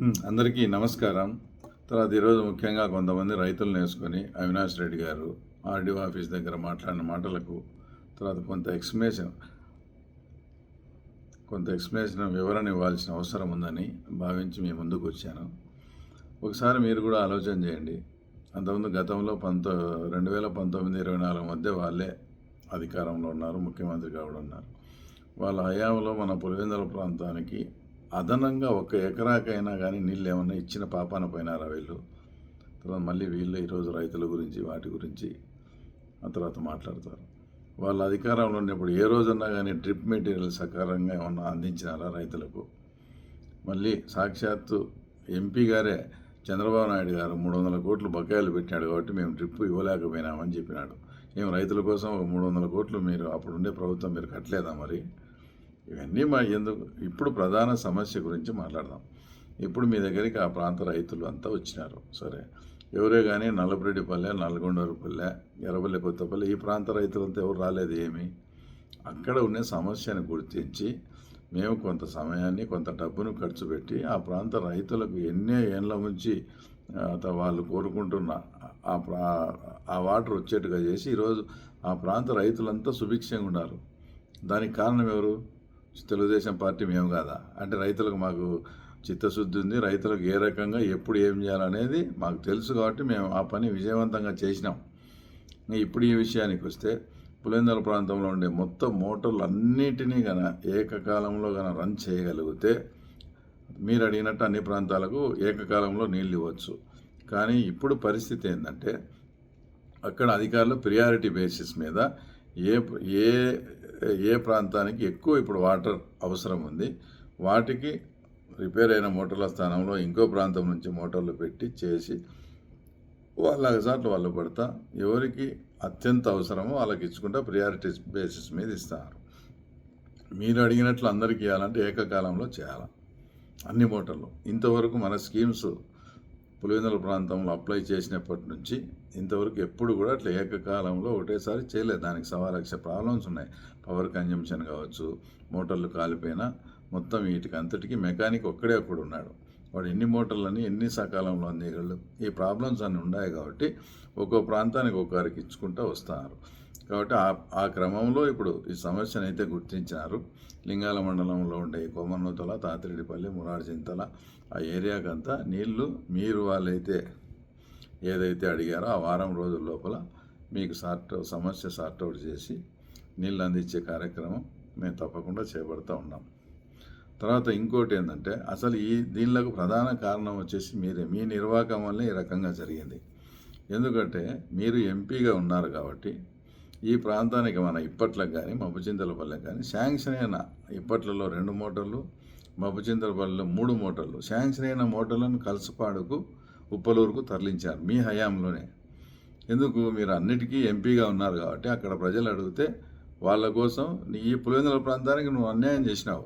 అందరికీ నమస్కారం. తర్వాత ఈరోజు ముఖ్యంగా కొంతమంది రైతులను వేసుకొని అవినాష్ రెడ్డి గారు ఆర్డీఓ ఆఫీస్ దగ్గర మాట్లాడిన మాటలకు తర్వాత కొంత ఎక్స్ప్లెనేషన్ వివరణ ఇవ్వాల్సిన అవసరం ఉందని భావించి మీ ముందుకు వచ్చాను. ఒకసారి మీరు కూడా ఆలోచన చేయండి. అంతకుముందు గతంలో 2019-24 మధ్య వాళ్ళే అధికారంలో ఉన్నారు, ముఖ్యమంత్రిగా కూడా ఉన్నారు. వాళ్ళ హయాంలో మన పులివెందుల ప్రాంతానికి అదనంగా 1 ఎకరాకైనా కానీ నీళ్ళు ఏమన్నా ఇచ్చిన పాపాన పోయినారా వీళ్ళు? తర్వాత మళ్ళీ వీళ్ళు ఈరోజు రైతుల గురించి వాటి గురించి ఆ తర్వాత మాట్లాడతారు. వాళ్ళ అధికారంలో ఉన్నప్పుడు ఏ రోజన్నా కానీ డ్రిప్ మెటీరియల్ సకాలంగా ఏమన్నా అందించినారా రైతులకు? మళ్ళీ సాక్షాత్తు ఎంపీ గారే చంద్రబాబు నాయుడు గారు 300 కోట్లు బకాయిలు పెట్టినాడు కాబట్టి మేము డ్రిప్ ఇవ్వలేకపోయినామని చెప్పినాడు. ఏం రైతుల కోసం 300 కోట్లు మీరు అప్పుడుండే ప్రభుత్వం మీరు కట్టలేదా? మరి ఇవన్నీ ఎందుకు? ఇప్పుడు ప్రధాన సమస్య గురించి మాట్లాడదాం. ఇప్పుడు మీ దగ్గరికి ఆ ప్రాంత రైతులు అంతా వచ్చినారు. సరే, ఎవరే కానీ నల్లపురెడ్డిపల్లె, నల్గొండపల్లె, ఎర్రపల్లి, కొత్తపల్లి ఈ ప్రాంత రైతులంతా ఎవరు రాలేదు. ఏమి అక్కడ ఉన్న సమస్యను గుర్తించి మేము కొంత సమయాన్ని కొంత డబ్బును ఖర్చు పెట్టి ఆ ప్రాంత రైతులకు ఎన్నో ఏళ్ళ నుంచి వాళ్ళు కోరుకుంటున్న ఆ వాటర్ వచ్చేట్టుగా చేసి ఈరోజు ఆ ప్రాంత రైతులంతా సుభిక్షంగా ఉన్నారు. దానికి కారణం ఎవరు? తెలుగుదేశం పార్టీ మేము కాదా? అంటే రైతులకు మాకు చిత్తశుద్ధి ఉంది, రైతులకు ఏ రకంగా ఎప్పుడు ఏం చేయాలనేది మాకు తెలుసు కాబట్టి మేము ఆ పని విజయవంతంగా చేసినాం. ఇప్పుడు ఈ విషయానికి వస్తే పులివెందుల ప్రాంతంలో ఉండే మొత్తం మోటార్లు అన్నిటినీ ఏకకాలంలో రన్ చేయగలిగితే మీరు అడిగినట్టు అన్ని ప్రాంతాలకు ఏకకాలంలో నీళ్ళు ఇవ్వచ్చు. కానీ ఇప్పుడు పరిస్థితి ఏంటంటే అక్కడ అధికారులు ప్రియారిటీ బేసిస్ మీద ఏ ప్రాంతానికి ఎక్కువ ఇప్పుడు వాటర్ అవసరం ఉంది వాటికి రిపేర్ అయిన మోటార్ల స్థానంలో ఇంకో ప్రాంతం నుంచి మోటార్లు పెట్టి చేసి వాళ్ళ సార్లు వాళ్ళు పడతా ఎవరికి అత్యంత అవసరమో వాళ్ళకి ఇచ్చుకుంటా ప్రియారిటీ బేసిస్ మీద ఇస్తారు. మీరు అడిగినట్లు అందరికీ ఇవ్వాలంటే ఏకకాలంలో చేయాలి అన్ని మోటార్లు. ఇంతవరకు మన స్కీమ్స్ పులివెందుల ప్రాంతంలో అప్లై చేసినప్పటి నుంచి ఇంతవరకు ఎప్పుడు కూడా అట్లా ఏకకాలంలో ఒకటేసారి చేయలేదు. దానికి 1,00,000 ప్రాబ్లమ్స్ ఉన్నాయి. పవర్ కన్జంప్షన్ కావచ్చు, మోటార్లు కాలిపోయినా మొత్తం వీటికి అంతటికీ మెకానిక్ ఒక్కడే అక్కడ ఉన్నాడు. వాడు ఎన్ని మోటార్లని ఎన్ని సకాలంలో అందేయగలడు? ఈ ప్రాబ్లమ్స్ అన్నీ ఉన్నాయి కాబట్టి ఒక్కో ప్రాంతానికి ఒక్కరికి ఇచ్చుకుంటూ వస్తున్నారు. కాబట్టి ఆ క్రమంలో ఇప్పుడు ఈ సమస్యను అయితే గుర్తించినారు. లింగాల మండలంలో ఉండే కొమర్నూతల, తాతిరెడ్డిపల్లి, మురార్జింతల ఆ ఏరియాకంతా నీళ్లు మీరు వాళ్ళైతే ఏదైతే అడిగారో ఆ వారం రోజుల లోపల మీకు సమస్య సార్ట్అవుట్ చేసి నీళ్ళు అందించే కార్యక్రమం మేము తప్పకుండా చేపడుతూ ఉన్నాం. తర్వాత ఇంకోటి ఏంటంటే అసలు దీనిలకు ప్రధాన కారణం వచ్చేసి మీ నిర్వాహకం వల్లే ఈ రకంగా జరిగింది. ఎందుకంటే మీరు ఎంపీగా ఉన్నారు కాబట్టి ఈ ప్రాంతానికి మన ఇప్పట్లకు కానీ మబ్బుచింతలపల్లెకి కానీ శాంక్షన్ అయిన ఇప్పట్లలో 2 మోటార్లు, మబ్బుచింతలపల్లెలో 3 మోటార్లు శాంక్షన్ అయిన మోటార్లను కలసపాడుకు, ఉప్పలూరుకు తరలించారు మీ హయాంలోనే. ఎందుకు? మీరు అన్నిటికీ ఎంపీగా ఉన్నారు కాబట్టి అక్కడ ప్రజలు అడిగితే వాళ్ళ కోసం ఈ పులివెందుల ప్రాంతానికి నువ్వు అన్యాయం చేసినావు.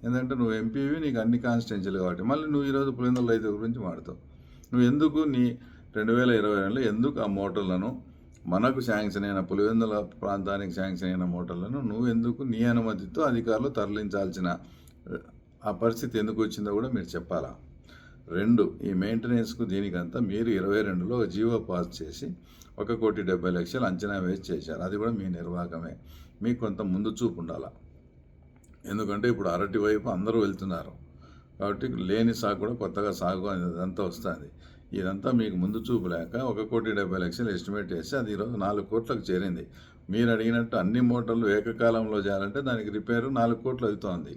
ఎందుకంటే నువ్వు ఎంపీవి, నీకు అన్ని కాన్స్టిట్యున్సీలు కాబట్టి మళ్ళీ నువ్వు ఈరోజు పులివెందుల రైతుల గురించి మాట్లాడతావు. నువ్వు ఎందుకు 2022లో ఎందుకు ఆ మోటార్లను మనకు శాంక్షన్ అయిన పులివెందుల ప్రాంతానికి శాంక్షన్ అయిన మోటార్లను నువ్వు ఎందుకు నీ అనుమతితో అధికారులు తరలించాల్సిన ఆ పరిస్థితి ఎందుకు వచ్చిందో కూడా మీరు చెప్పాలా. 2 ఈ మెయింటెనెన్స్కు దీనికంతా మీరు 22లో జీవో పాస్ చేసి 1,70,00,000 అంచనా వేసి చేశారు. అది కూడా మీ నిర్వాహకమే. మీకు కొంత ముందు చూపు ఉండాలా. ఎందుకంటే ఇప్పుడు అరటి వైపు అందరూ వెళ్తున్నారు కాబట్టి లేని సాగు కూడా కొత్తగా సాగు ఇదంతా వస్తుంది. ఇదంతా మీకు ముందు చూపు లేక 1,70,00,000 ఎస్టిమేట్ చేసి అది ఈరోజు 4 కోట్లకు చేరింది. మీరు అడిగినట్టు అన్ని మోటార్లు ఏకకాలంలో చేయాలంటే దానికి రిపేరు 4 కోట్లు అవుతోంది.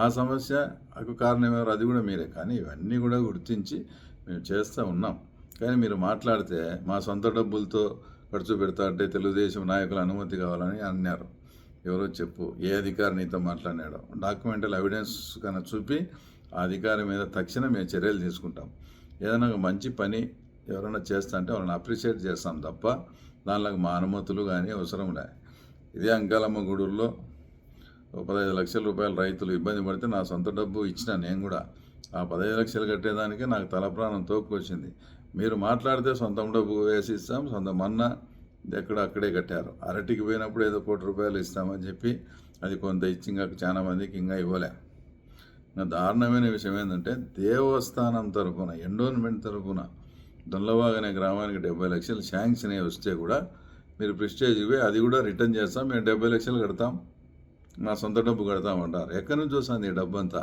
ఆ సమస్యకు కారణం ఎవరు? అది కూడా మీరే. కానీ ఇవన్నీ కూడా గుర్తించి మేము చేస్తూ ఉన్నాం. కానీ మీరు మాట్లాడితే మా సొంత డబ్బులతో ఖర్చు పెడతా అంటే తెలుగుదేశం నాయకుల అనుమతి కావాలని అన్నారు. ఎవరో చెప్పు, ఏ అధికారి నీతో మాట్లాడినాడో డాక్యుమెంటల్ ఎవిడెన్స్ కన్నా చూపి ఆ అధికారి మీద తక్షణం మేము చర్యలు తీసుకుంటాం. ఏదైనా మంచి పని ఎవరైనా చేస్తా అంటే వాళ్ళని అప్రిషియేట్ చేస్తాం తప్ప దానిలో మా అనుమతులు కానీ అవసరం లే. ఇదే అంకాలమ్మ గూడూరులో 15 లక్షల రూపాయలు రైతులు ఇబ్బంది పడితే నా సొంత డబ్బు ఇచ్చిన నేను కూడా ఆ 15 లక్షలు కట్టేదానికే నాకు తలప్రాణం తోపుకొచ్చింది. మీరు మాట్లాడితే సొంత డబ్బు వేసి ఇస్తాం, సొంత మన్నా అక్కడే కట్టారు. అరటికి పోయినప్పుడు ఏదో ₹1,00,00,000 ఇస్తామని చెప్పి అది కొంత ఇచ్చి ఇంకా చాలా మందికి ఇంకా ఇవ్వలే. ఇంకా దారుణమైన విషయం ఏంటంటే దేవస్థానం తరఫున ఎండోన్మెంట్ తరఫున దొంలవాగ్ అనే గ్రామానికి 70 లక్షలు శాంక్షన్ అయ్యి వస్తే కూడా మీరు ప్రెస్టేజ్కి అది కూడా రిటర్న్ చేస్తాం, మేము 70 లక్షలు కడతాం, మా సొంత డబ్బు కడతామంటారు. ఎక్కడి నుంచి వస్తుంది ఈ డబ్బు అంతా?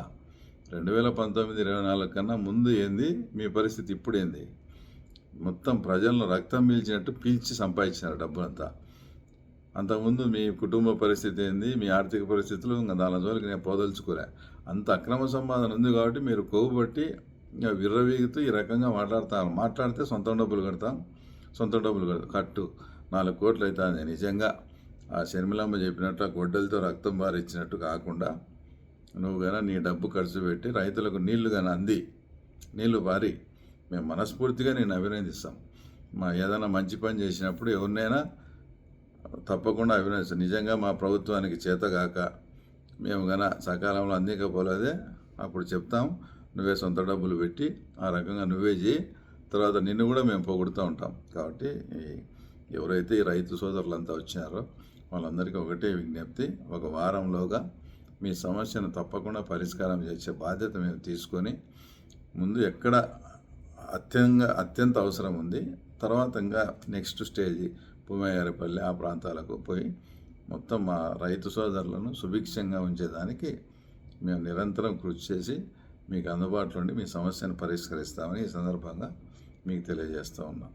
2019-24 కన్నా ముందు ఏంది మీ పరిస్థితి, ఇప్పుడు ఏంది? మొత్తం ప్రజలను రక్తం పీల్చినట్టు పీల్చి సంపాదించినారు డబ్బులంతా. అంతకుముందు మీ కుటుంబ పరిస్థితి ఏంది, మీ ఆర్థిక పరిస్థితులు, ఇంకా దాని జోలికి నేను పోదలుచుకోలే. అంత అక్రమ సంపాదన ఉంది కాబట్టి మీరు కొవ్వుబట్టి ఇంకా విర్రవీగుతూ ఈ రకంగా మాట్లాడితే సొంత డబ్బులు కడతాం కట్టు 4 కోట్లు అవుతుంది. నిజంగా ఆ షర్మిలమ్మ చెప్పినట్టు ఆ గొడ్డలతో రక్తం బారిచ్చినట్టు కాకుండా నువ్వు కానీ నీ డబ్బు ఖర్చు పెట్టి రైతులకు నీళ్లు కానీ నీళ్లు బారి మేము మనస్ఫూర్తిగా నేను అభినందిస్తాం. ఏదైనా మంచి పని చేసినప్పుడు ఎవరినైనా తప్పకుండా అభినందిస్తాం. నిజంగా మా ప్రభుత్వానికి చేతగాక మేము గన సకాలంలో అందింకపోలేదే అప్పుడు చెప్తాం, నువ్వే సొంత డబ్బులు పెట్టి ఆ రకంగా నువ్వే చేయి, తర్వాత నిన్ను కూడా మేము పొగుడుతూ ఉంటాం. కాబట్టి ఎవరైతే ఈ రైతు సోదరులంతా వచ్చినారో వాళ్ళందరికీ ఒకటే విజ్ఞప్తి, ఒక వారంలోగా మీ సమస్యను తప్పకుండా పరిష్కారం చేసే బాధ్యత మేము తీసుకొని ముందు ఎక్కడ అత్యంత అవసరం ఉంది, తర్వాత ఇంకా నెక్స్ట్ స్టేజ్ భూమయ్యారపల్లి ఆ ప్రాంతాలకు పోయి మొత్తం మా రైతు సోదరులను సుభిక్షంగా ఉంచేదానికి మేము నిరంతరం కృషి చేసి మీకు అందుబాటులో ఉండి మీ సమస్యను పరిష్కరిస్తామని ఈ సందర్భంగా మీకు తెలియజేస్తూ ఉన్నాం.